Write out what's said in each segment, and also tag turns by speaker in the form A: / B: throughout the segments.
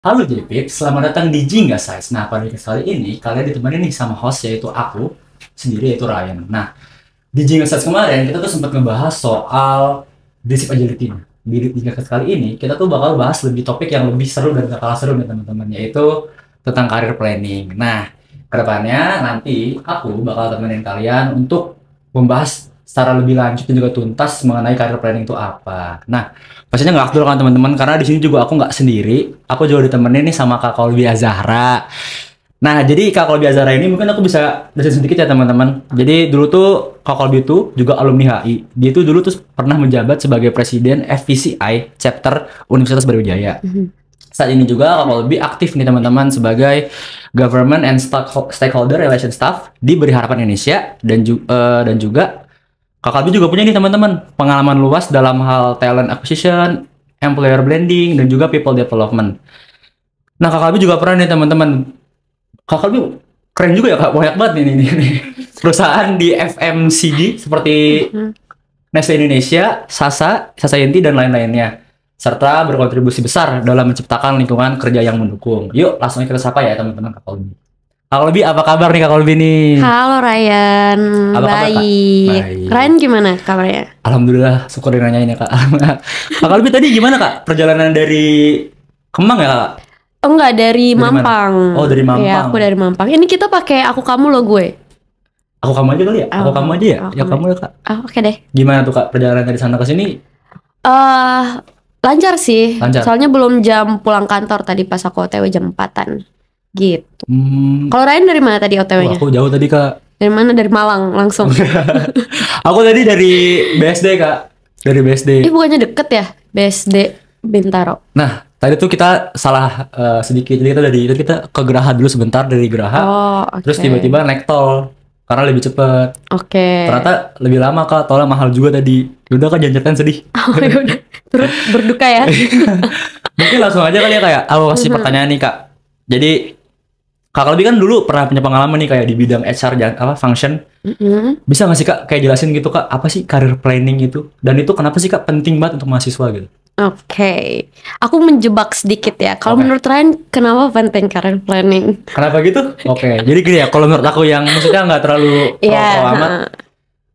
A: Halo JP, selamat datang di Jingga Size. Nah, pada kali ini kalian ditemani nih sama host yaitu aku sendiri yaitu Ryan. Nah, di Jingga Size kemarin kita tuh sempat ngebahas soal basic agility. Di Jingga Size kali ini kita tuh bakal bahas lebih topik yang lebih seru dan gak kalah seru nih teman-teman, yaitu tentang career planning. Nah, kedepannya nanti aku bakal temenin kalian untuk membahas secara lebih lanjut dan juga tuntas mengenai career planning itu apa. Nah, pastinya nggak afdol kan teman-teman, karena di sini juga aku nggak sendiri. Aku juga ditemenin nih sama Kak Kolbi Azahra. Nah, jadi Kak Kolbi Azahra ini mungkin aku bisa jelasin sedikit ya teman-teman. Jadi dulu tuh Kak Kolbi itu juga alumni HI. Dia itu dulu tuh pernah menjabat sebagai presiden FVCI chapter Universitas Brawijaya. Saat ini juga Kak Kolbi aktif nih teman-teman sebagai Government and Stakeholder Relation Staff di Beri Harapan Indonesia dan juga Kak Kalbi juga punya nih teman-teman pengalaman luas dalam hal talent acquisition, employer blending, dan juga people development. Nah, Kak Kalbi juga pernah nih teman-teman. Kak Kalbi keren juga ya Kak, banyak banget nih. Perusahaan di FMCG seperti Nestle Indonesia, Sasa Yenti, dan lain-lainnya. Serta berkontribusi besar dalam menciptakan lingkungan kerja yang mendukung. Yuk, langsung kita sapa ya teman-teman Kak Kalbi. Kak Kolbi, apa kabar nih Kak Kolbi nih?
B: Halo Ryan,
A: Apa kabar, Kak?
B: baik.
A: Baik.
B: Ryan gimana kabarnya?
A: Alhamdulillah, syukur nanyain ya Kak. Kak Kolbi tadi gimana Kak? Perjalanan dari Kemang ya Kak?
B: Oh enggak, dari
A: Dari mana?
B: Mampang.
A: Oh, dari Mampang.
B: Iya, aku dari Mampang. Ini kita pakai aku kamu lo gue.
A: Aku kamu aja kali ya? Aku
B: Oh,
A: kamu aja ya?
B: aku
A: Ya
B: kamu.
A: kamu ya Kak.
B: Oke deh.
A: Gimana tuh Kak perjalanan dari sana ke sini?
B: Lancar sih.
A: Lancar?
B: Soalnya belum jam pulang kantor tadi pas aku OTW jam 4-an. Gitu.
A: Hmm,
B: Kalau Ryan dari mana tadi
A: oh,
B: OTW-nya?
A: aku jauh tadi Kak.
B: Dari mana? Dari Malang langsung.
A: Aku tadi dari BSD Kak. Dari BSD.
B: Bukannya deket ya? BSD Bintaro.
A: Nah, tadi tuh kita salah sedikit. Jadi kita ke Geraha dulu sebentar, dari Geraha.
B: Oh, oke.
A: Terus tiba-tiba naik tol. Karena lebih cepet.
B: Oke.
A: Ternyata lebih lama Kak, tolnya mahal juga tadi. Yaudah Kak, jangan ceritain sedih.
B: Oh, yaudah. Turut berduka ya.
A: Mungkin langsung aja kali ya Kak ya. Aku kasih pertanyaan nih Kak. Jadi Kak Kalbi kan dulu pernah punya pengalaman nih kayak di bidang HR function. Bisa nggak sih Kak kayak jelasin gitu Kak, apa sih career planning itu? Dan itu kenapa sih Kak penting banget untuk mahasiswa gitu?
B: Oke, aku menjebak sedikit ya. Kalau
A: Oke.
B: menurut Ryan, kenapa penting career planning?
A: Kenapa gitu? Oke, jadi gini ya, kalau menurut aku yang maksudnya nggak terlalu
B: Iya,
A: pro amat.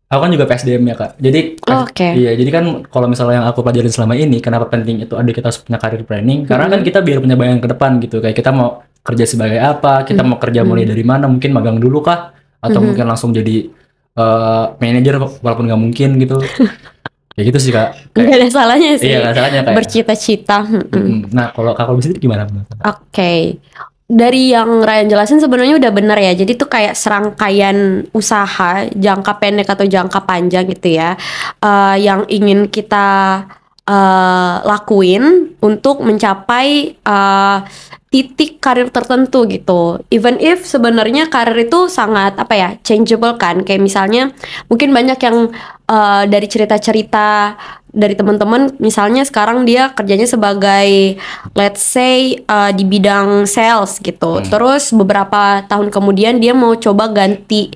A: Aku kan juga PSDM ya Kak. Jadi
B: Oke.
A: iya, jadi kan kalau misalnya yang aku pelajarin selama ini, kenapa penting itu ada kita harus punya career planning? Karena kan kita biar punya bayangan ke depan gitu. Kayak kita mau kerja sebagai apa, kita mau kerja mulai dari mana, mungkin magang dulu kah? Atau mungkin langsung jadi manajer walaupun nggak mungkin gitu. Ya gitu sih Kak.
B: Nggak ada salahnya sih.
A: Iya, nggak salahnya kayak.
B: Bercita-cita.
A: Nah, kalau Kak Kolbi sendiri gimana menurut Kakak?
B: Oke. Dari yang Ryan jelasin sebenarnya udah benar ya. Jadi tuh kayak serangkaian usaha jangka pendek atau jangka panjang gitu ya, yang ingin kita lakuin untuk mencapai titik karir tertentu gitu. Even if sebenarnya karir itu sangat apa ya, changeable kan. Kayak misalnya mungkin banyak yang dari cerita-cerita dari teman-teman, misalnya sekarang dia kerjanya sebagai let's say di bidang sales gitu. Terus beberapa tahun kemudian dia mau coba ganti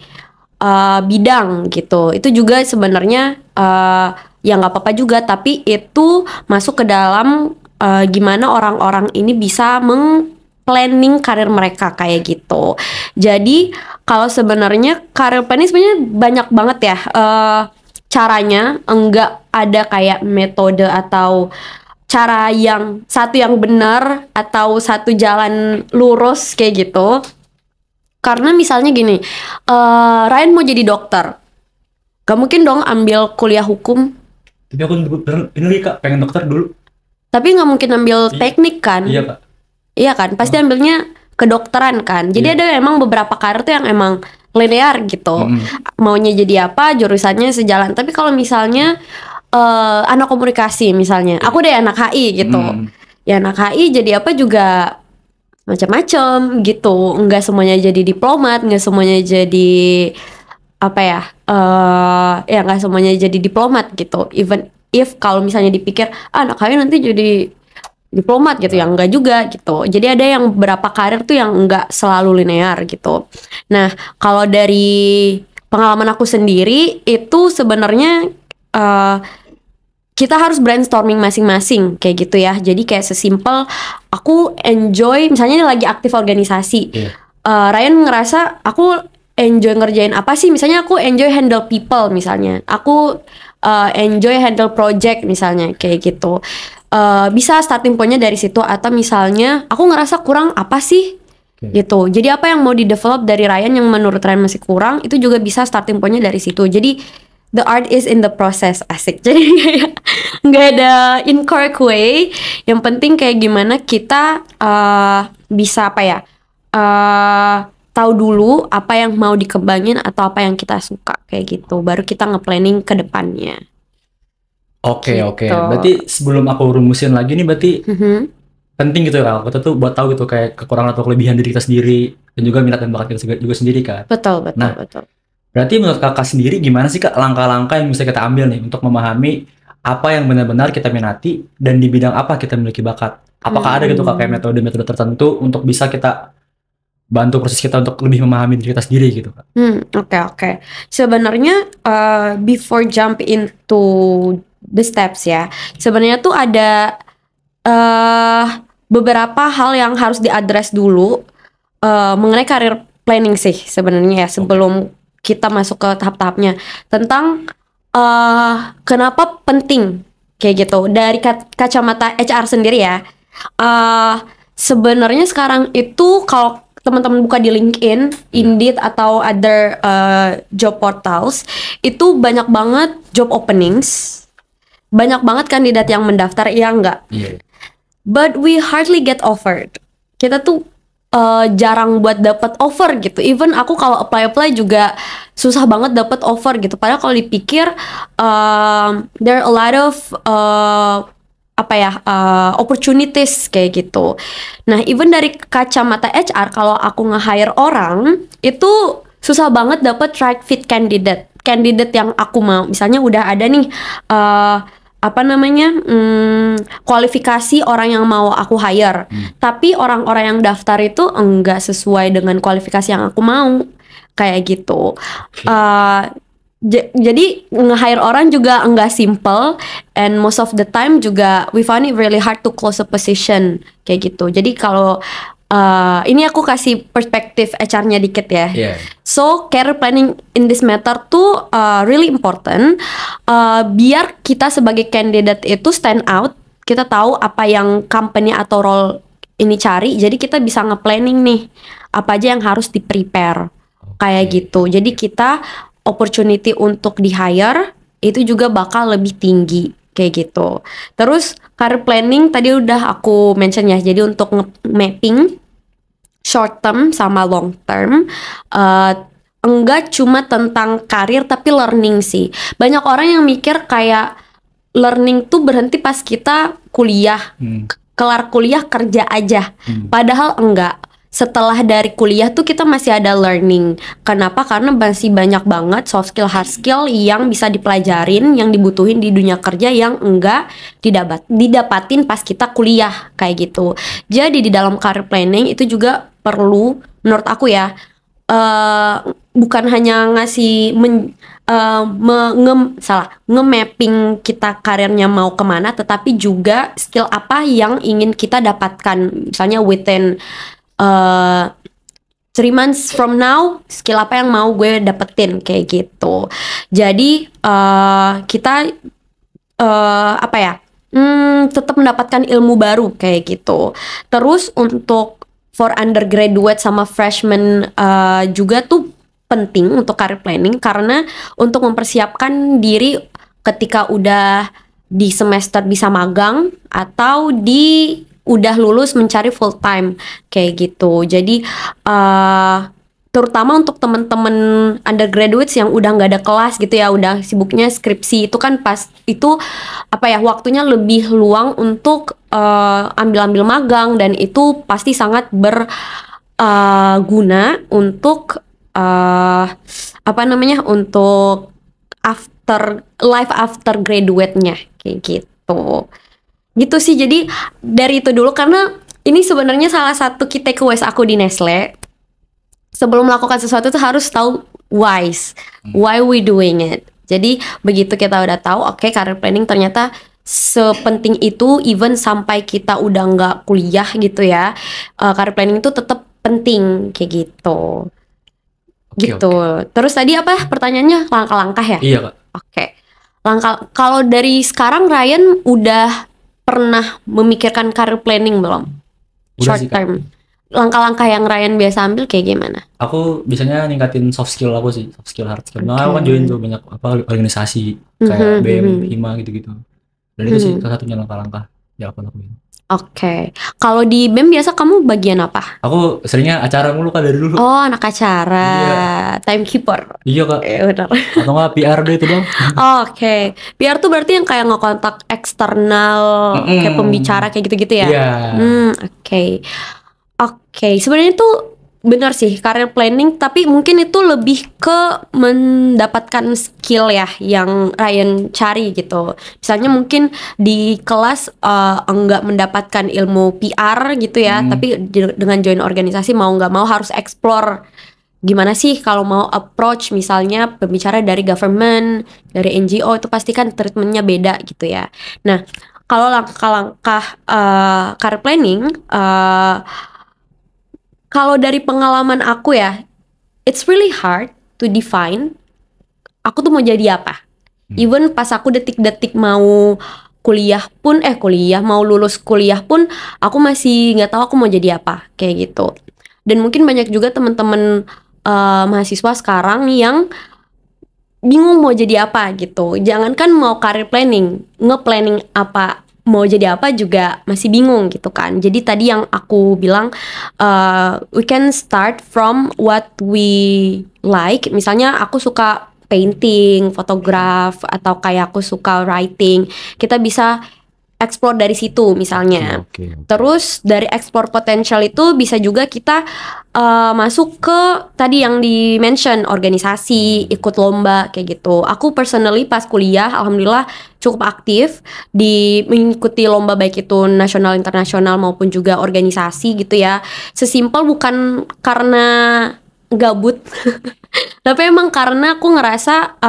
B: bidang gitu. Itu juga sebenarnya ya nggak apa-apa juga, tapi itu masuk ke dalam gimana orang-orang ini bisa planning karir mereka kayak gitu. Jadi kalau sebenarnya karir planning sebenarnya banyak banget ya caranya, enggak ada kayak metode atau cara yang satu yang benar atau satu jalan lurus kayak gitu. Karena misalnya gini, Ryan mau jadi dokter, gak mungkin dong ambil kuliah hukum.
A: Tapi aku ini lagi Kak, pengen dokter dulu.
B: Tapi nggak mungkin ambil teknik kan?
A: Iya Kak.
B: Iya kan, pasti ambilnya kedokteran kan. Jadi ada emang beberapa karir tuh yang emang linear gitu. Maunya jadi apa, jurusannya sejalan. Tapi kalau misalnya anak komunikasi misalnya, aku deh anak HI gitu. Ya anak HI jadi apa juga macam-macam gitu. Nggak semuanya jadi diplomat, nggak semuanya jadi apa ya? Ya nggak semuanya jadi diplomat gitu. Even if kalau misalnya dipikir anak HI nanti jadi diplomat gitu, yang enggak juga gitu. Jadi ada yang beberapa karir tuh yang enggak selalu linear gitu. Nah, kalau dari pengalaman aku sendiri itu sebenarnya kita harus brainstorming masing-masing kayak gitu ya. Jadi kayak sesimpel aku enjoy misalnya lagi aktif organisasi. Ryan ngerasa aku enjoy ngerjain apa sih? Misalnya aku enjoy handle people misalnya. Aku enjoy handle project misalnya kayak gitu. Bisa starting pointnya dari situ. Atau misalnya aku ngerasa kurang apa sih? Gitu. Jadi apa yang mau di develop dari Ryan yang menurut Ryan masih kurang, itu juga bisa starting pointnya dari situ. Jadi the art is in the process, asik. Jadi nggak ada incorrect way. Yang penting kayak gimana kita bisa apa ya, tahu dulu apa yang mau dikembangin atau apa yang kita suka kayak gitu. Baru kita nge-planning ke depannya.
A: Oke.
B: Gitu.
A: Berarti sebelum aku rumusin lagi nih, berarti penting gitu ya kita tuh buat tahu gitu kayak kekurangan atau kelebihan diri kita sendiri dan juga minat dan bakat kita juga sendiri kan.
B: Betul.
A: Berarti menurut kakak sendiri gimana sih kak langkah-langkah yang bisa kita ambil nih untuk memahami apa yang benar-benar kita minati dan di bidang apa kita memiliki bakat? Apakah ada gitu kak kayak metode-metode tertentu untuk bisa kita bantu proses kita untuk lebih memahami diri kita sendiri gitu kak?
B: Oke. Sebenarnya before jump into the steps ya, sebenarnya tuh ada beberapa hal yang harus diadres dulu mengenai karir planning sih sebenarnya ya sebelum kita masuk ke tahap-tahapnya tentang kenapa penting kayak gitu dari kacamata HR sendiri ya. Sebenarnya sekarang itu kalau teman-teman buka di LinkedIn, Indeed atau other job portals itu banyak banget job openings, banyak banget kandidat yang mendaftar, ya enggak? But we hardly get offered. Kita tuh jarang buat dapat offer gitu. Even aku kalau apply juga susah banget dapat offer gitu. Padahal kalau dipikir there are a lot of opportunities kayak gitu. Nah, even dari kacamata HR kalau aku nge-hire orang itu susah banget dapat right fit candidate yang aku mau. Misalnya udah ada nih kualifikasi orang yang mau aku hire, tapi orang-orang yang daftar itu enggak sesuai dengan kualifikasi yang aku mau kayak gitu. Jadi nge-hire orang juga enggak simple, and most of the time juga we found it really hard to close a position kayak gitu. Jadi kalau ini aku kasih perspektif HR-nya dikit ya. So career planning in this matter tuh really important. Biar kita sebagai candidate itu stand out, kita tahu apa yang company atau role ini cari. Jadi kita bisa nge-planning nih apa aja yang harus di-prepare kayak gitu. Jadi kita opportunity untuk di-hire itu juga bakal lebih tinggi kayak gitu. Terus career planning tadi udah aku mention ya. Jadi untuk mapping short term sama long term, enggak cuma tentang karir tapi learning sih. Banyak orang yang mikir kayak learning tuh berhenti pas kita kuliah, kelar kuliah kerja aja. Padahal enggak. Setelah dari kuliah tuh kita masih ada learning. Kenapa? Karena masih banyak banget soft skill, hard skill yang bisa dipelajarin, yang dibutuhin di dunia kerja yang enggak didapatin pas kita kuliah kayak gitu. Jadi di dalam career planning itu juga perlu, menurut aku ya, bukan hanya ngasih nge-mapping kita karirnya mau kemana, tetapi juga skill apa yang ingin kita dapatkan. Misalnya within 3 months from now, skill apa yang mau gue dapetin kayak gitu. Jadi kita tetap mendapatkan ilmu baru kayak gitu. Terus untuk for undergraduate sama freshman juga tuh penting untuk career planning, karena untuk mempersiapkan diri ketika udah di semester bisa magang atau udah lulus mencari full time kayak gitu. Jadi terutama untuk temen-temen undergraduates yang udah nggak ada kelas gitu ya, udah sibuknya skripsi, itu kan pas itu waktunya lebih luang untuk ambil magang, dan itu pasti sangat berguna untuk untuk life after graduate-nya kayak gitu. Gitu sih. Jadi dari itu dulu, karena ini sebenarnya salah satu key takeaways aku di Nestle. Sebelum melakukan sesuatu tuh harus tahu why we doing it. Jadi begitu kita udah tahu, career planning ternyata sepenting itu, even sampai kita udah nggak kuliah gitu ya. Career planning itu tetap penting kayak gitu. Gitu. Terus tadi apa pertanyaannya, langkah-langkah ya?
A: Iya Kak.
B: Oke. Langkah, kalau dari sekarang Ryan udah pernah memikirkan career planning belum?
A: Udah
B: Short
A: sih, Kak.
B: term. Langkah-langkah yang Ryan biasa ambil kayak gimana?
A: Aku biasanya ningkatin soft skill aku sih, soft skill, hard skill. Nah,
B: Oke.
A: aku kan join tuh banyak organisasi kayak BEM, HIMA gitu-gitu. Dan itu sih salah satunya langkah-langkah yang aku lakuin.
B: Oke. Kalau di BEM biasa kamu bagian apa?
A: Aku seringnya acara mulu Kak dari dulu.
B: Oh, anak acara, timekeeper.
A: Iya Kak.
B: Benar.
A: Atau nggak PR deh itu dong.
B: Oke. PR tuh berarti yang kayak ngekontak eksternal, kayak pembicara kayak gitu-gitu ya?
A: Iya.
B: Oke. Oke, sebenarnya itu benar sih career planning, tapi mungkin itu lebih ke mendapatkan skill ya yang Ryan cari gitu. Misalnya mungkin di kelas enggak mendapatkan ilmu PR gitu ya, tapi dengan join organisasi mau nggak mau harus explore gimana sih kalau mau approach misalnya pembicara dari government, dari NGO, itu pasti kan treatmentnya beda gitu ya. Nah, kalau langkah-langkah career planning, kalau dari pengalaman aku ya, it's really hard to define aku tuh mau jadi apa. Even pas aku detik-detik mau mau lulus kuliah pun aku masih nggak tahu aku mau jadi apa kayak gitu. Dan mungkin banyak juga teman-teman mahasiswa sekarang yang bingung mau jadi apa gitu. Jangankan mau career planning, nge-planning apa mau jadi apa juga masih bingung gitu kan. Jadi tadi yang aku bilang, we can start from what we like. Misalnya aku suka painting, fotograf, atau kayak aku suka writing. Kita bisa explore dari situ misalnya. Terus dari explore potential itu bisa juga kita masuk ke tadi yang di mention, organisasi, ikut lomba kayak gitu. Aku personally pas kuliah alhamdulillah cukup aktif di mengikuti lomba baik itu nasional, internasional maupun juga organisasi gitu ya. Sesimpel bukan karena gabut, tapi emang karena aku ngerasa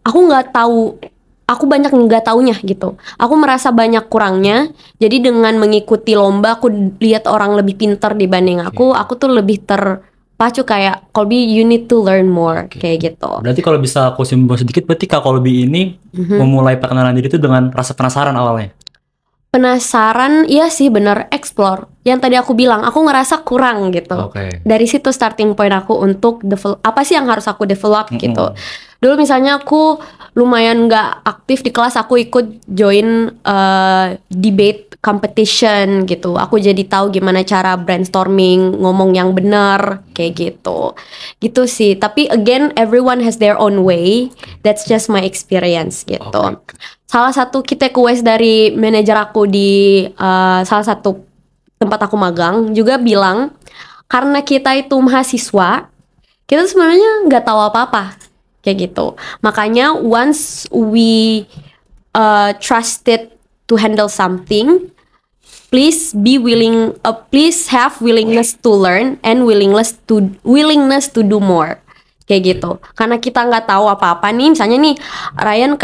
B: aku nggak tahu. Aku banyak nggak taunya gitu. Aku merasa banyak kurangnya. Jadi dengan mengikuti lomba, aku lihat orang lebih pintar dibanding aku. Aku tuh lebih terpacu kayak, Colby, you need to learn more kayak gitu.
A: Berarti kalau bisa aku simpulkan sedikit, berarti Kak Colby ini memulai perkenalan diri itu dengan rasa penasaran awalnya.
B: Penasaran, iya sih bener, explore. Yang tadi aku bilang, aku ngerasa kurang gitu. Dari situ starting point aku untuk apa sih yang harus aku develop gitu. Dulu misalnya aku lumayan gak aktif di kelas, aku ikut join debate competition gitu. Aku jadi tahu gimana cara brainstorming, ngomong yang benar kayak gitu. Gitu sih. Tapi again, everyone has their own way. That's just my experience gitu. Salah satu key takeaways dari manajer aku di salah satu tempat aku magang juga bilang, karena kita itu mahasiswa, kita sebenarnya nggak tahu apa-apa kayak gitu. Makanya once we trusted to handle something, please be willing, please have willingness to learn and willingness to do more. Kayak gitu. Karena kita nggak tahu apa-apa nih. Misalnya nih Ryan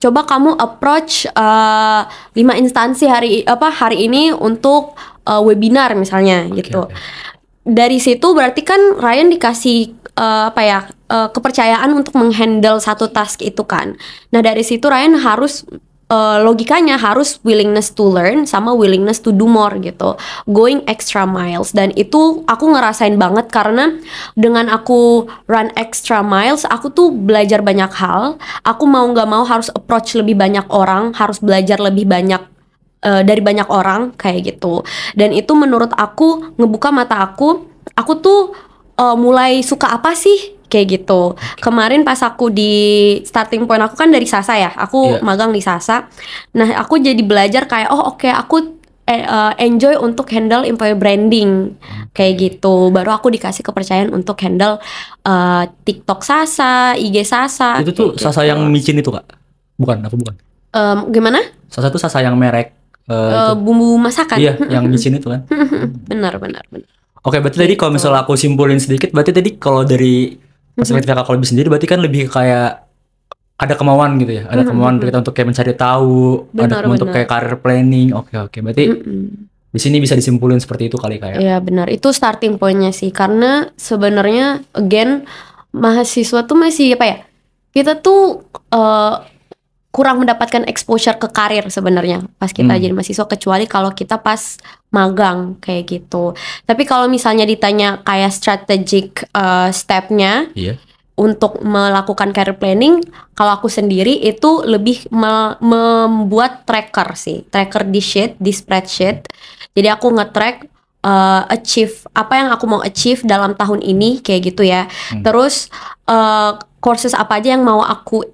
B: coba kamu approach 5 instansi hari ini untuk webinar misalnya gitu. Dari situ berarti kan Ryan dikasih kepercayaan untuk menghandle satu task itu kan. Nah dari situ Ryan harus logikanya harus willingness to learn sama willingness to do more gitu, going extra miles. Dan itu aku ngerasain banget karena dengan aku run extra miles, aku tuh belajar banyak hal. Aku mau nggak mau harus approach lebih banyak orang, harus belajar lebih banyak dari banyak orang kayak gitu. Dan itu menurut aku ngebuka mata aku tuh mulai suka apa sih kayak gitu. Kemarin pas aku di starting point aku kan dari Sasa ya, aku magang di Sasa. Nah aku jadi belajar kayak aku enjoy untuk handle employee branding kayak gitu. Baru aku dikasih kepercayaan untuk handle TikTok Sasa, IG Sasa.
A: Itu tuh Sasa
B: gitu.
A: yang micin itu Kak? Bukan.
B: Gimana?
A: Sasa tuh Sasa yang merek
B: bumbu masakan.
A: Iya, yang micin itu kan.
B: Benar.
A: Oke, berarti tadi kalau misalnya aku simpulin sedikit, berarti tadi kalau dari perspektif Kak Colby sendiri berarti kan lebih kayak ada kemauan gitu ya, ada kemauan dari kita untuk kayak mencari tahu, ada
B: Benar,
A: kemauan untuk
B: benar.
A: kayak career planning. Oke, berarti di sini bisa disimpulin seperti itu kali kayak.
B: Iya benar, itu starting pointnya sih. Karena sebenarnya again mahasiswa tuh masih apa ya? Kita tuh kurang mendapatkan exposure ke karir sebenarnya pas kita jadi mahasiswa, kecuali kalau kita pas magang kayak gitu. Tapi kalau misalnya ditanya kayak strategic stepnya
A: Iya.
B: untuk melakukan career planning, kalau aku sendiri itu lebih membuat tracker sih, tracker di spreadsheet. Jadi aku nge-track achieve apa yang aku mau achieve dalam tahun ini kayak gitu ya. Terus courses apa aja yang mau aku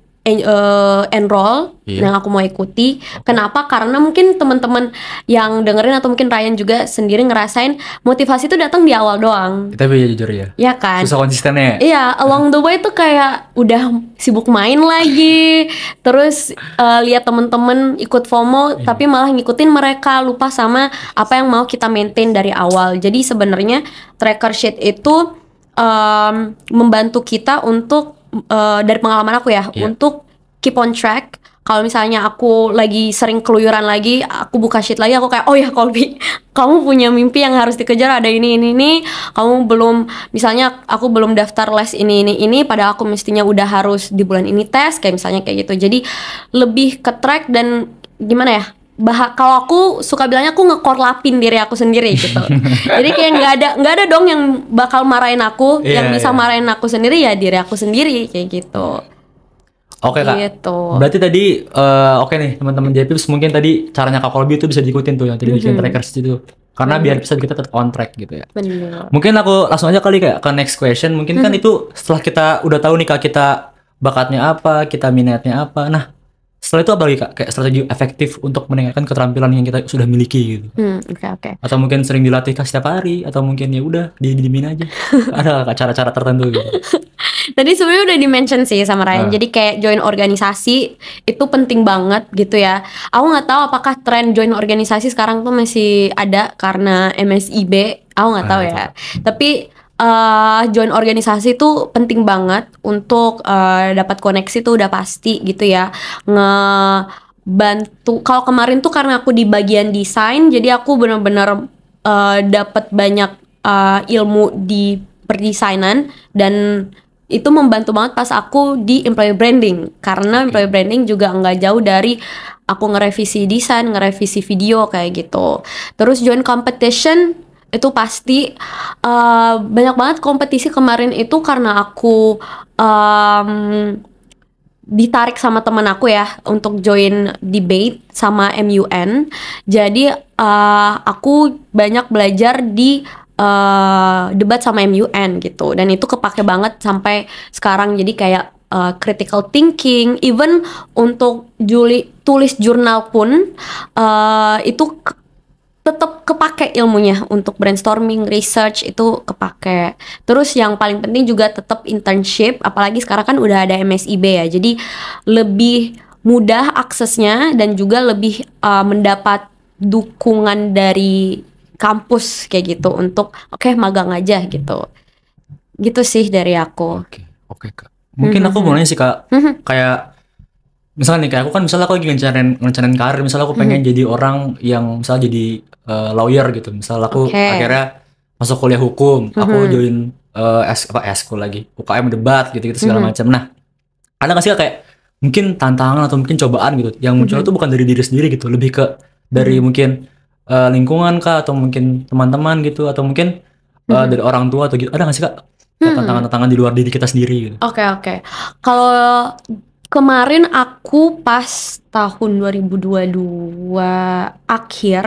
B: enroll, yang aku mau ikuti. Kenapa? Karena mungkin teman-teman yang dengerin atau mungkin Ryan juga sendiri ngerasain motivasi itu datang di awal doang.
A: Kita bisa jujur ya.
B: Ya kan?
A: Susah konsistennya.
B: Iya, along the way tuh kayak udah sibuk main lagi, terus lihat temen-temen ikut FOMO, tapi malah ngikutin mereka, lupa sama apa yang mau kita maintain dari awal. Jadi sebenarnya tracker sheet itu membantu kita untuk dari pengalaman aku ya, untuk keep on track. Kalau misalnya aku lagi sering keluyuran lagi, aku buka sheet lagi, aku kayak, oh ya Colby, kamu punya mimpi yang harus dikejar, ada ini. Kamu belum, misalnya aku belum daftar les ini, padahal aku mestinya udah harus di bulan ini tes, kayak misalnya kayak gitu. Jadi lebih ke track dan gimana ya? Kalau aku suka bilangnya aku ngekorlapin diri aku sendiri gitu. Jadi kayak nggak ada dong yang bakal marahin aku, yang bisa marahin aku sendiri ya diri aku sendiri kayak gitu.
A: Oke Kak,
B: Gitu.
A: berarti tadi oke nih teman-teman JPIPS, mungkin tadi caranya Kak Colby itu bisa diikutin tuh yang tadi bikin trackers itu, karena biar bisa kita tetap on track gitu ya.
B: Bener.
A: Mungkin aku langsung aja kali kayak ke next question. Mungkin kan itu setelah kita udah tahu nih Kak, kita bakatnya apa, kita minatnya apa. Nah setelah itu apa lagi Kak, kayak strategi efektif untuk meningkatkan keterampilan yang kita sudah miliki gitu?
B: Oke.
A: Atau mungkin sering dilatih Kak setiap hari, atau mungkin ya udah didiemin aja. Ada Kak cara-cara tertentu gitu?
B: Tadi sebenarnya udah di-mention sih sama Ryan. Jadi kayak join organisasi itu penting banget gitu ya. Aku nggak tahu apakah tren join organisasi sekarang tuh masih ada karena MSIB. Aku nggak tahu ya. Tapi join organisasi itu penting banget untuk dapat koneksi tuh udah pasti gitu ya. Ngebantu. Kalau kemarin tuh karena aku di bagian desain, jadi aku benar-benar dapat banyak ilmu di perdesainan, dan itu membantu banget pas aku di employer branding, karena employer branding juga nggak jauh dari aku ngerevisi desain, ngerevisi video kayak gitu. Terus join competition itu pasti banyak banget kompetisi kemarin itu karena aku ditarik sama teman aku ya untuk join debate sama MUN. Jadi aku banyak belajar di debat sama MUN gitu, dan itu kepake banget sampai sekarang. Jadi kayak critical thinking, even untuk tulis jurnal pun itu tetap kepake ilmunya untuk brainstorming, research itu kepake. Terus yang paling penting juga tetap internship, apalagi sekarang kan udah ada MSIB ya, jadi lebih mudah aksesnya dan juga lebih mendapat dukungan dari kampus kayak gitu untuk magang aja gitu sih dari aku.
A: Oke Kak, mungkin aku mau nanya sih Kak, kayak misalnya nih, kayak aku kan misalnya aku lagi ngerencanain karir, misalnya aku pengen jadi orang yang misalnya jadi lawyer gitu, misalnya aku akhirnya masuk kuliah hukum, aku join eskul lagi, UKM debat gitu segala macam. Nah ada nggak sih Kak, kayak mungkin tantangan atau mungkin cobaan gitu yang muncul itu bukan dari diri sendiri gitu, lebih ke dari mungkin lingkungan Kak, atau mungkin teman-teman gitu, atau mungkin dari orang tua atau gitu? Ada nggak sih Kak tantangan-tantantangan di luar diri kita sendiri gitu?
B: Oke. Kalau kemarin aku pas tahun 2022 akhir,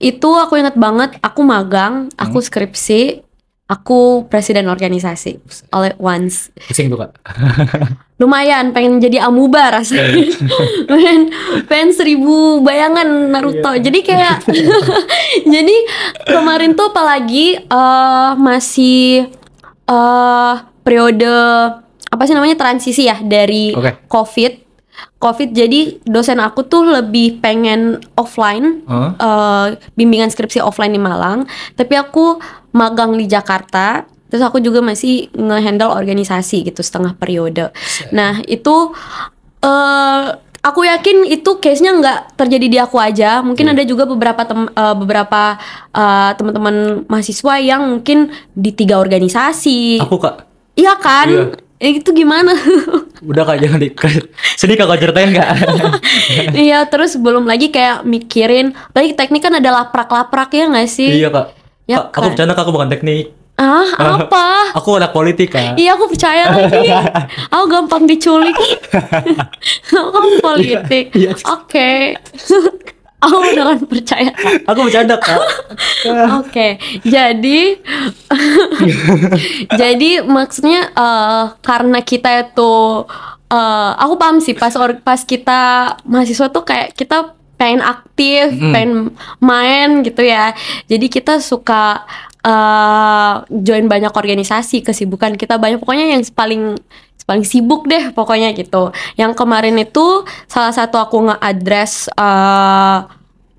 B: itu aku ingat banget, aku magang, aku skripsi, aku presiden organisasi all at once.
A: Pusing tuh Kak.
B: Lumayan, pengen jadi amuba rasanya. pengen 1000 bayangan Naruto. Jadi kayak jadi kemarin tuh apalagi masih periode apa sih namanya, transisi ya dari COVID. Jadi dosen aku tuh lebih pengen offline, bimbingan skripsi offline di Malang, tapi aku magang di Jakarta. Terus aku juga masih nge-handle organisasi gitu setengah periode. Nah itu aku yakin itu case-nya nggak terjadi di aku aja. Mungkin ada juga beberapa teman-teman mahasiswa yang mungkin di 3 organisasi.
A: Aku Kak.
B: Iya kan?
A: Iya.
B: Itu gimana?
A: Udah Kak, jangan sedih Kak, ceritain nggak?
B: Iya, terus belum lagi kayak mikirin, lagi teknik kan ada laprak-laprak ya nggak sih?
A: Iya Kak.
B: Ya
A: Kak, aku
B: kan?
A: bercanda Kak, aku bukan teknik.
B: Apa?
A: Aku anak politik Kak.
B: Iya, aku percaya lagi. Aku gampang diculik. Aku politik.
A: Iya.
B: Oke. Aku beneran percaya.
A: Aku bercanda Kak.
B: Oke. Jadi jadi maksudnya karena kita itu aku paham sih pas kita mahasiswa tuh kayak kita pengen aktif, pengen main gitu ya. Jadi kita suka join banyak organisasi, kesibukan kita banyak, pokoknya yang paling sibuk deh pokoknya gitu. Yang kemarin itu salah satu aku nge-address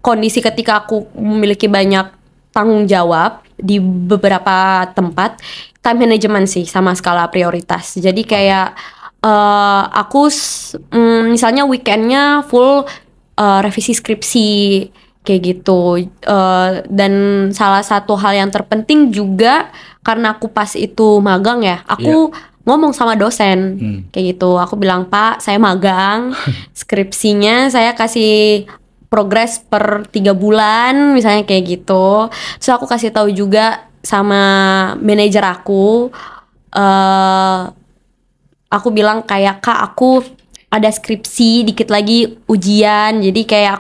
B: kondisi ketika aku memiliki banyak tanggung jawab di beberapa tempat, time management sih sama skala prioritas. Jadi kayak aku misalnya weekendnya full revisi skripsi kayak gitu. Dan salah satu hal yang terpenting juga karena aku pas itu magang ya, aku ngomong sama dosen kayak gitu. Aku bilang, Pak, saya magang, skripsinya saya kasih progres per 3 bulan misalnya kayak gitu. Terus aku kasih tahu juga sama manajer aku. Aku bilang kayak, Kak, aku ada skripsi, dikit lagi ujian. Jadi kayak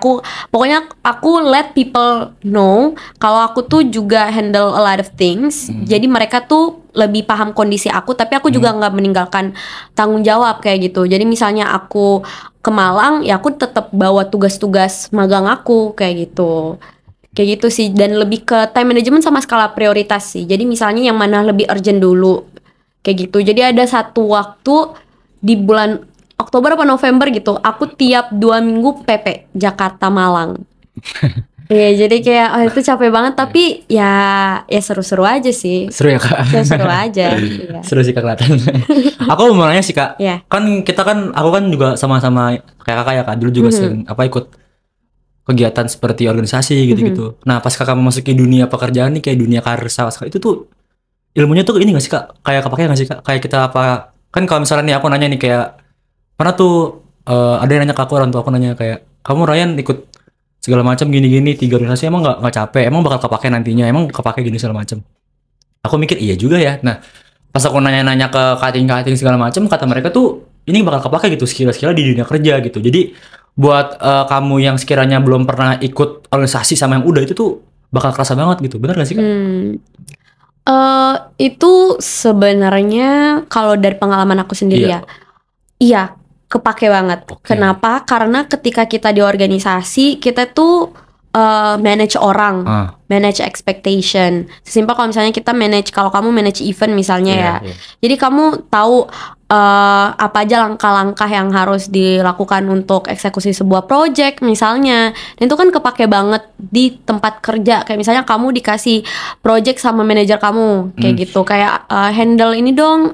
B: pokoknya aku let people know kalau aku tuh juga handle a lot of things. Jadi mereka tuh lebih paham kondisi aku, tapi aku juga nggak meninggalkan tanggung jawab kayak gitu. Jadi misalnya aku ke Malang, ya aku tetap bawa tugas-tugas magang aku kayak gitu. Kayak gitu sih, dan lebih ke time management sama skala prioritas sih. Jadi misalnya yang mana lebih urgent dulu kayak gitu. Jadi ada satu waktu di bulan Oktober apa November gitu, aku tiap 2 minggu PP Jakarta Malang. Iya, jadi kayak itu capek banget, tapi ya seru-seru aja sih.
A: Seru ya Kak?
B: Ya seru aja. Iya.
A: Seru sih Kak kelihatan. Aku mau nanya sih Kak.
B: Iya.
A: Kan aku kan juga sama-sama kayak Kakak ya Kak. Dulu juga sering ikut kegiatan seperti organisasi gitu-gitu. Nah, pas Kakak memasuki dunia pekerjaan nih, kayak dunia karir itu tuh ilmunya tuh ini gak sih Kak? Kayak kepake gak sih Kak? Kayak kita kan kalau misalnya nih aku nanya nih kayak pernah tuh ada yang nanya ke aku, orang tua aku nanya kayak, kamu Ryan ikut segala macam gini-gini 3 organisasi emang nggak capek, emang bakal kepake nantinya, emang kepake gini segala macam. Aku mikir iya juga ya. Nah, pas aku nanya-nanya ke kating-kating segala macam, kata mereka tuh ini bakal kepake gitu skill-skill di dunia kerja gitu. Jadi buat kamu yang sekiranya belum pernah ikut organisasi sama yang udah, itu tuh bakal kerasa banget gitu. Bener gak sih Kak?
B: Itu sebenarnya kalau dari pengalaman aku sendiri ya, iya kepake banget. Kenapa? Karena ketika kita di organisasi, kita tuh manage orang, manage expectation. Sesimpel kalau misalnya kita kalau kamu manage event misalnya jadi kamu tahu apa aja langkah-langkah yang harus dilakukan untuk eksekusi sebuah project misalnya. Dan itu kan kepake banget di tempat kerja. Kayak misalnya kamu dikasih project sama manajer kamu kayak gitu, kayak handle ini dong,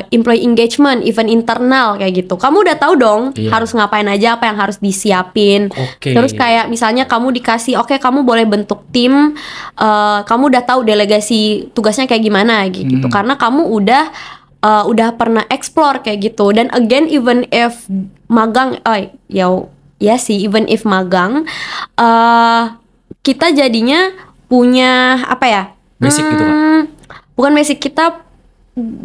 B: employee engagement, event internal kayak gitu. Kamu udah tahu dong harus ngapain aja, apa yang harus disiapin. Terus kayak misalnya kamu dikasih, kamu boleh bentuk tim, kamu udah tahu delegasi tugasnya kayak gimana gitu. Karena kamu udah pernah explore kayak gitu. Dan again, even if magang, even if magang, kita jadinya punya apa ya?
A: Basic gitu Kak?
B: Bukan basic, kita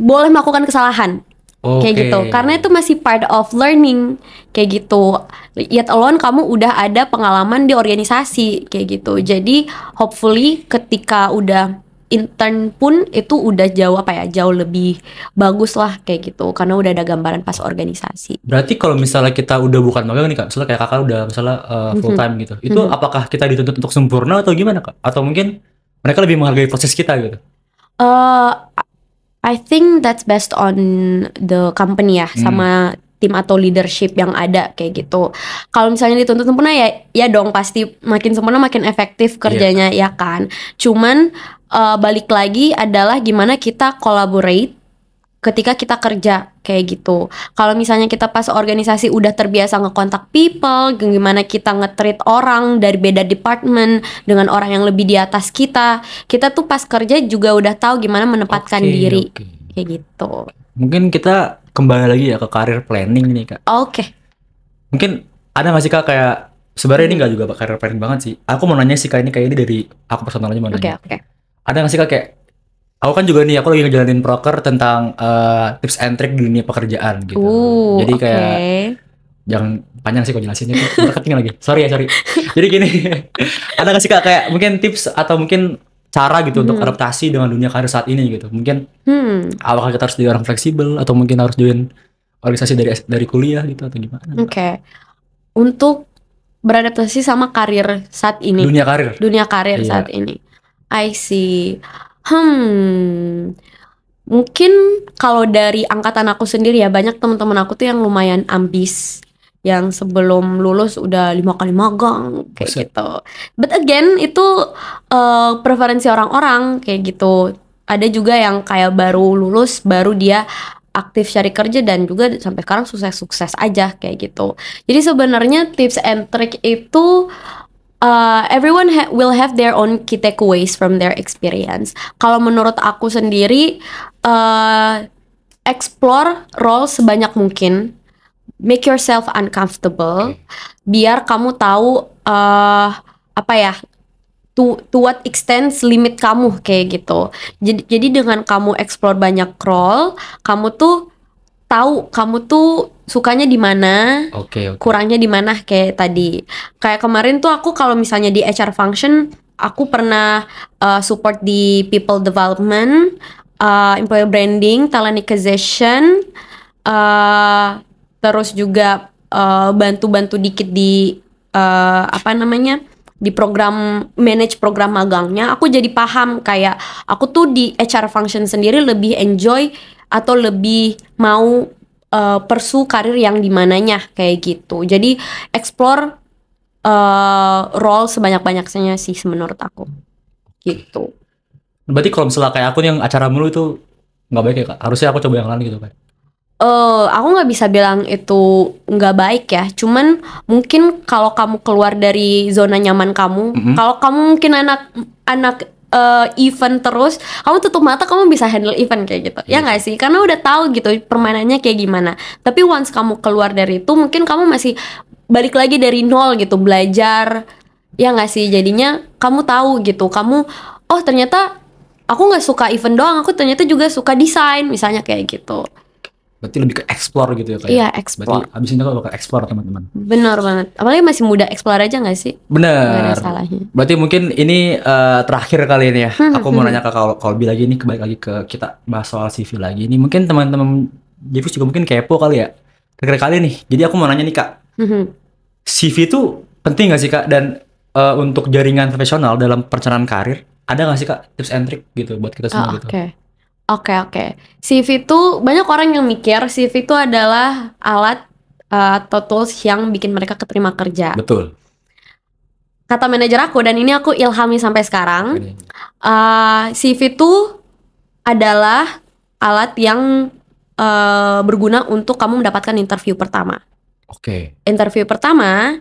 B: boleh melakukan kesalahan kayak gitu, karena itu masih part of learning kayak gitu. Yet alone kamu udah ada pengalaman di organisasi kayak gitu. Jadi hopefully ketika udah intern pun itu udah jauh lebih bagus lah kayak gitu, karena udah ada gambaran pas organisasi.
A: Berarti kalau misalnya kita udah bukan magang nih Kak, misalnya kayak Kakak udah misalnya full time gitu, itu apakah kita dituntut untuk sempurna atau gimana Kak? Atau mungkin mereka lebih menghargai proses kita gitu?
B: I think that's based on the company ya, sama tim atau leadership yang ada kayak gitu. Kalau misalnya dituntut sempurna ya dong pasti makin sempurna makin efektif kerjanya ya kan. Cuman balik lagi adalah gimana kita collaborate ketika kita kerja kayak gitu. Kalau misalnya kita pas organisasi udah terbiasa ngekontak people, gimana kita nge-treat orang dari beda department dengan orang yang lebih di atas kita tuh pas kerja juga udah tahu gimana menempatkan diri kayak gitu.
A: Mungkin kita kembali lagi ya ke career planning nih Kak.
B: Oke.
A: Mungkin ada nggak sih Kak kayak sebenarnya ini nggak juga career planning banget sih. Aku mau nanya sih Kak, ini kayak ini dari aku personal aja mau nanya.
B: Oke.
A: Ada nggak sih Kak kayak aku kan juga nih, aku lagi ngejalanin proker tentang tips and trick di dunia pekerjaan gitu. Jadi kayak jangan panjang sih kok jelasinnya, marketing lagi. Sorry. Jadi gini, ada nggak sih Kak kayak mungkin tips atau mungkin cara gitu untuk adaptasi dengan dunia karir saat ini gitu? Mungkin apakah kita harus jadi orang fleksibel atau mungkin harus join organisasi dari kuliah gitu atau gimana?
B: Oke. Untuk beradaptasi sama karir saat ini.
A: Dunia karir
B: saat ini. I see. Mungkin kalau dari angkatan aku sendiri ya, banyak teman-teman aku tuh yang lumayan ambis, yang sebelum lulus udah 5 kali magang kayak gitu. But again itu preferensi orang-orang kayak gitu. Ada juga yang kayak baru lulus baru dia aktif cari kerja dan juga sampai sekarang sukses-sukses aja kayak gitu. Jadi sebenarnya tips and trick itu everyone will have their own key takeaways from their experience. Kalau menurut aku sendiri, explore role sebanyak mungkin, make yourself uncomfortable, biar kamu tahu to what extent limit kamu kayak gitu. Jadi dengan kamu explore banyak role, kamu tuh tahu kamu tuh sukanya di mana, kurangnya di mana kayak tadi. Kayak kemarin tuh aku kalau misalnya di HR function, aku pernah support di people development, employer branding, talent acquisition, terus juga bantu-bantu dikit di di program manage program magangnya. Aku jadi paham kayak aku tuh di HR function sendiri lebih enjoy atau lebih mau pursue karir yang dimananya kayak gitu. Jadi explore role sebanyak-banyaknya sih menurut aku gitu.
A: Berarti kalau misalnya kayak aku nih yang acara mulu itu nggak baik ya Kak? Harusnya aku coba yang lain gitu Kak?
B: Aku nggak bisa bilang itu nggak baik ya. Cuman mungkin kalau kamu keluar dari zona nyaman kamu, kalau kamu mungkin anak event terus, kamu tutup mata kamu bisa handle event kayak gitu, ya nggak sih? Karena udah tahu gitu permainannya kayak gimana. Tapi once kamu keluar dari itu, mungkin kamu masih balik lagi dari nol gitu, belajar, ya nggak sih? Jadinya kamu tahu gitu, kamu ternyata aku nggak suka event doang, aku ternyata juga suka desain, misalnya kayak gitu.
A: Berarti lebih ke explore gitu ya Kak?
B: Iya, explore.
A: Berarti abis ini aku bakal explore teman-teman.
B: Benar banget. Apalagi masih muda, explore aja gak sih?
A: Bener.
B: Gak ada salahnya.
A: Berarti mungkin ini terakhir kali ini ya. Aku mau nanya ke Kolbi lagi nih, kembali lagi ke kita bahas soal CV lagi. Ini mungkin teman-teman Jeffus juga mungkin kepo kali ya. Terakhir kali nih. Jadi aku mau nanya nih Kak. CV itu penting gak sih Kak? Dan untuk jaringan profesional dalam perencanaan karir, ada gak sih Kak tips and trick gitu buat kita semua gitu?
B: Oke. CV itu banyak orang yang mikir CV itu adalah alat atau tools yang bikin mereka keterima kerja.
A: Betul.
B: Kata manajer aku, dan ini aku ilhami sampai sekarang, CV itu adalah alat yang berguna untuk kamu mendapatkan interview pertama. Interview pertama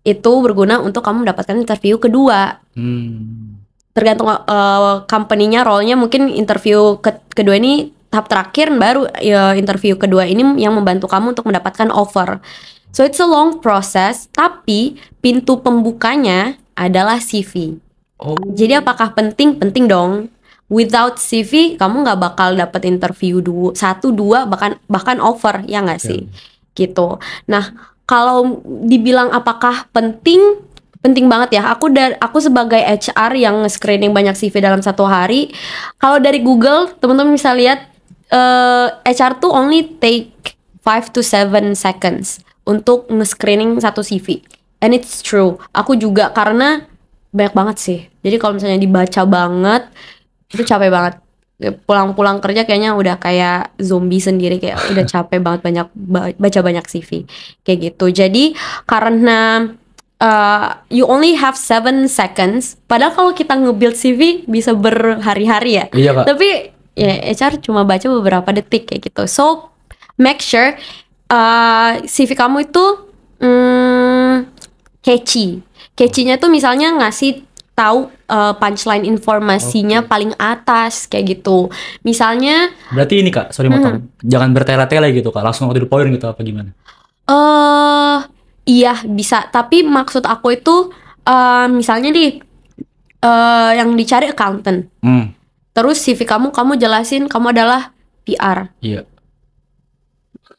B: itu berguna untuk kamu mendapatkan interview kedua. Tergantung company-nya, role-nya, mungkin interview kedua ini tahap terakhir, baru interview kedua ini yang membantu kamu untuk mendapatkan offer. So it's a long process, tapi pintu pembukanya adalah CV. Jadi apakah penting? Penting dong. Without CV kamu nggak bakal dapet interview 1, 2 bahkan offer, ya nggak sih? Gitu. Nah, kalau dibilang apakah penting? Penting banget ya. Aku sebagai HR yang nge-screening banyak CV dalam satu hari. Kalau dari Google, teman-teman bisa lihat HR tuh only take 5 to 7 seconds untuk nge-screening satu CV. And it's true. Aku juga, karena banyak banget sih. Jadi kalau misalnya dibaca banget, itu capek banget. pulang-pulang kerja kayaknya udah kayak zombie sendiri, kayak udah capek banget baca banyak CV kayak gitu. Jadi karena you only have 7 seconds, padahal kalau kita nge-build CV bisa berhari-hari ya.
A: Iya, Kak.
B: Tapi ya HR cuma baca beberapa detik kayak gitu. So make sure CV kamu itu catchy-nya tuh misalnya ngasih tahu punchline informasinya paling atas kayak gitu. Misalnya
A: Berarti ini Kak, sorry motong. Jangan bertele-tele gitu Kak, langsung to the point gitu apa gimana?
B: iya bisa, tapi maksud aku itu misalnya nih yang dicari accountant. Terus CV kamu jelasin kamu adalah PR.
A: Iya.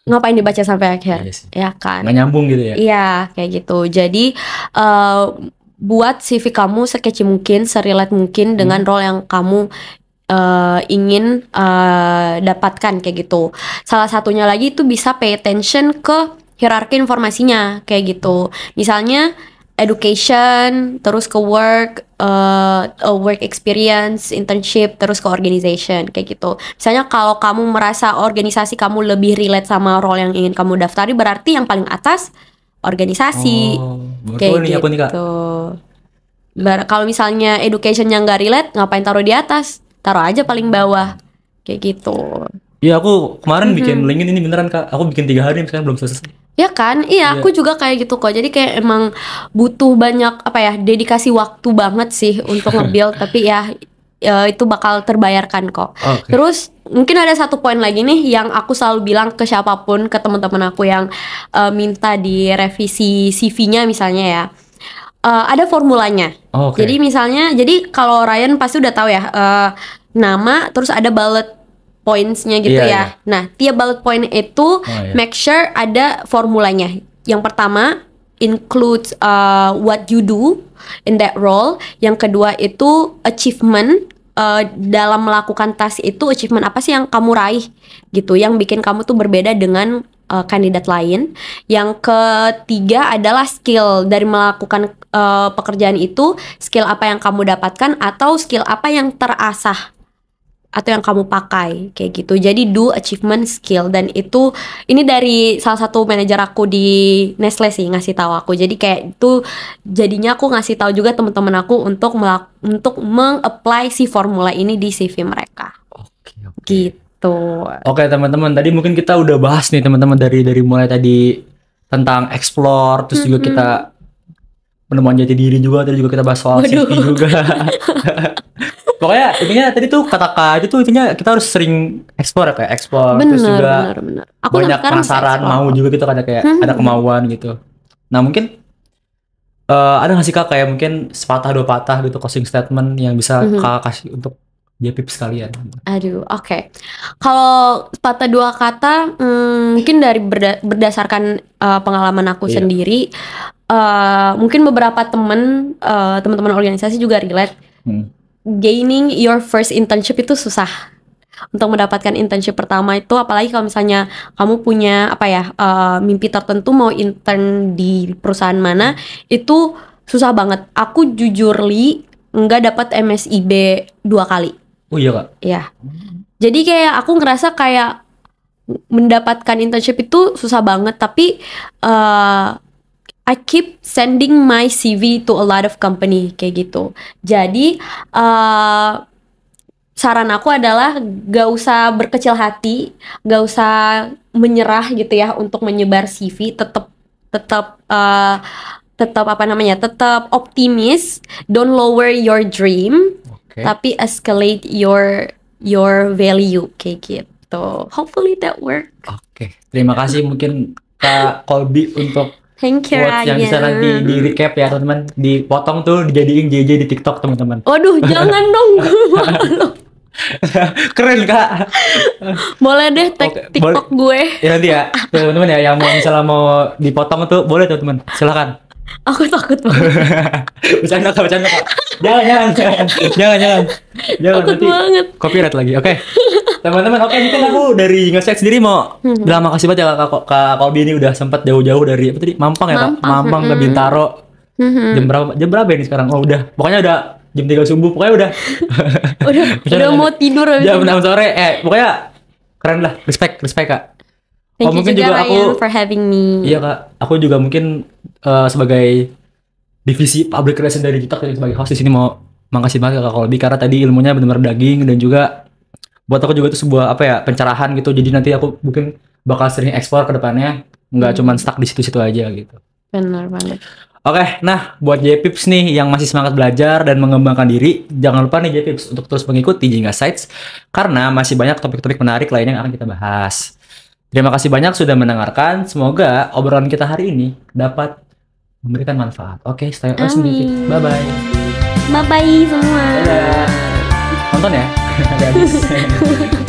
B: Ngapain dibaca sampai akhir?
A: Iya sih.
B: Ya kan?
A: Nggak nyambung gitu ya?
B: Iya, kayak gitu. Jadi buat CV kamu sekece mungkin, serelate mungkin dengan role yang kamu ingin dapatkan kayak gitu. Salah satunya lagi itu bisa pay attention ke hierarki informasinya kayak gitu. Misalnya education, terus ke work experience, internship, terus ke organization kayak gitu. Misalnya kalau kamu merasa organisasi kamu lebih relate sama role yang ingin kamu daftari, berarti yang paling atas organisasi.
A: Kayak nih aku nih Kak.
B: Kalau misalnya education yang nggak relate, ngapain taruh di atas? Taruh aja paling bawah kayak gitu.
A: Iya, aku kemarin bikin LinkedIn ini beneran Kak. Aku bikin 3 hari sekarang belum selesai.
B: Ya kan, iya aku juga kayak gitu kok. Jadi kayak emang butuh banyak dedikasi waktu banget sih untuk nge-build. Tapi ya itu bakal terbayarkan kok.
A: Okay.
B: Terus mungkin ada satu poin lagi nih yang aku selalu bilang ke siapapun, ke teman-teman aku yang minta direvisi CV-nya misalnya ya. Ada formulanya.
A: Okay.
B: Jadi misalnya, jadi kalau Ryan pasti udah tahu ya, nama terus ada bullet points-nya gitu ya. Nah, tiap bullet point itu make sure ada formulanya. Yang pertama includes what you do in that role. Yang kedua itu achievement, dalam melakukan task itu achievement apa sih yang kamu raih gitu, yang bikin kamu tuh berbeda dengan kandidat lain. Yang ketiga adalah skill dari melakukan pekerjaan itu, skill apa yang kamu dapatkan atau skill apa yang terasah atau yang kamu pakai kayak gitu. Jadi do, achievement, skill. Dan itu ini dari salah satu manajer aku di Nestle sih ngasih tahu aku. Jadi kayak itu jadinya aku ngasih tahu juga teman-teman aku untuk meng-apply si formula ini di CV mereka.
A: Oke.
B: Gitu.
A: Oke teman-teman, tadi mungkin kita udah bahas nih teman-teman dari mulai tadi tentang explore, terus juga kita penemuan jati diri juga, tadi juga kita bahas soal CV juga. Pokoknya intinya tadi tuh kata-kata itu tuh intinya kita harus sering explore kayak explore, terus juga
B: bener.
A: Aku banyak penasaran, mau juga gitu kan, kayak ada kemauan gitu. Nah mungkin ada nggak sih Kak kayak mungkin sepatah dua patah gitu closing statement yang bisa Kakak kasih untuk JPP sekalian?
B: Aduh, oke. Kalau sepatah dua kata, mungkin dari berdasarkan pengalaman aku sendiri, mungkin beberapa teman-teman organisasi juga relate. Gaining your first internship itu susah. Untuk mendapatkan internship pertama itu, apalagi kalau misalnya kamu punya mimpi tertentu mau intern di perusahaan mana, itu susah banget. Aku jujur nggak dapat MSIB 2 kali.
A: Oh iya Kak?
B: Iya. Jadi kayak aku ngerasa kayak mendapatkan internship itu susah banget, tapi I keep sending my CV to a lot of company kayak gitu. Jadi saran aku adalah gak usah berkecil hati, gak usah menyerah gitu ya untuk menyebar CV. Tetap optimis, don't lower your dream, tapi escalate your value kayak gitu. Hopefully that work.
A: Oke. Terima kasih mungkin Kak Colby untuk
B: thank you Ryan.
A: Yang bisa nanti di recap ya teman-teman, dipotong tuh dijadiin JJ di TikTok teman-teman.
B: Waduh, jangan dong.
A: Keren Kak.
B: Boleh deh TikTok gue.
A: Ya nanti ya teman-teman ya yang mau dipotong tuh boleh teman-teman, silakan.
B: Aku takut banget.
A: Bercanda Kak. Jangan.
B: Takut
A: nanti
B: banget.
A: Copyright lagi. Oke. Teman-teman, mungkin aku dari Ngesek sendiri mau bilang makasih banget ya Kak Colby ini udah sempat jauh-jauh dari apa tadi? Mampang ya Kak? Mampang ke Bintaro. Jam berapa ini sekarang? Oh udah. Pokoknya udah jam 3 subuh pokoknya udah
B: Udah mau tidur habis
A: jam
B: itu.
A: 6 sore pokoknya keren lah, respect Kak.
B: Thank you
A: mungkin
B: juga
A: juga
B: Ryan for having me.
A: iya Kak, aku juga mungkin sebagai divisi public relation dari TikTok sebagai host di sini mau makasih banget ke Kak Kolbi karena tadi ilmunya benar-benar daging dan juga buat aku juga itu sebuah apa ya pencerahan gitu, jadi nanti aku mungkin bakal sering eksplor ke depannya, nggak cuman stuck di situ-situ aja gitu.
B: Benar banget.
A: Oke, nah buat JPips nih yang masih semangat belajar dan mengembangkan diri, jangan lupa nih JPips untuk terus mengikuti Jingga Sites karena masih banyak topik-topik menarik lainnya yang akan kita bahas. Terima kasih banyak sudah mendengarkan. Semoga obrolan kita hari ini dapat memberikan manfaat. Oke, stay awesome JPips. Bye-bye.
B: Bye bye semua.
A: Dadah. Nonton ya. Ada habis.